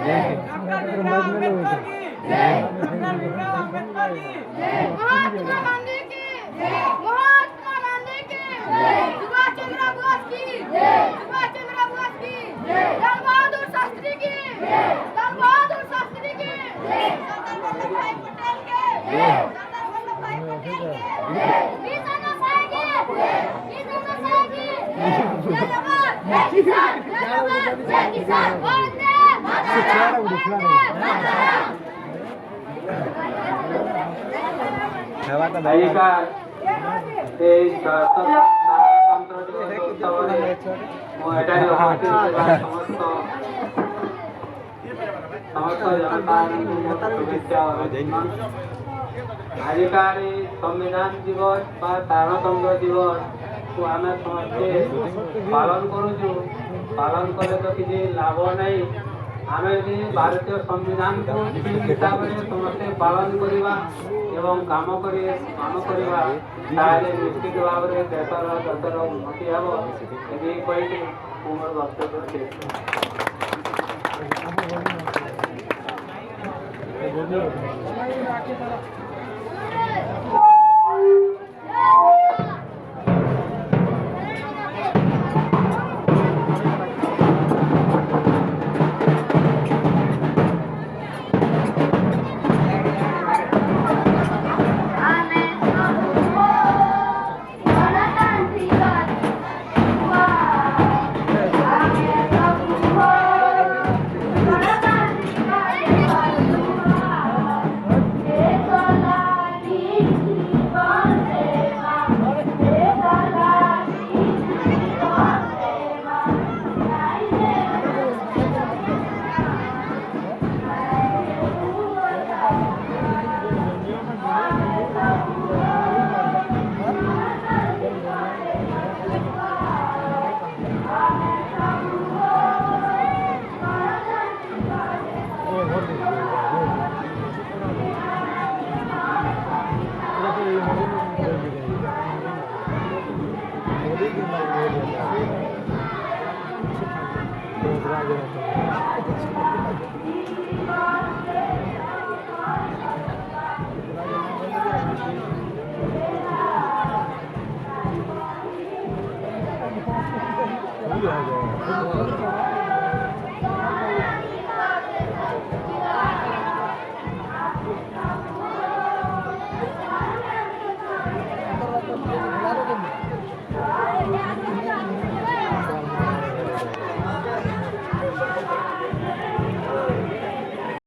Doctor Bhimrao Ambedkar की doctor Bhimrao Ambedkar की महात्मा गांधी की महात्मा गांधी की सुभाष चंद्र बोस की सुभाष चंद्र बोस की लाल बहादुर शास्त्री की लाल बहादुर शास्त्री की सरदार वल्लभ भाई पटेल के सरदार वल्लभ भाई पटेल के वीर साहब की जिंदाबाद जिंदाबाद जय किसान वंदे आजिकारी संविधान दिवस साधारणतंत्र दिवस को आम समस्ते पालन करुचु पालन कले तो किसी लाभ नहीं आम यदि भारतीय संविधान को ठीक हिसाब से समस्ते पालन करवा एवं काम करवा निश्चित भाव में देशर देशर उन्नति हम यदि कही मोर वक्तव्य Yeah.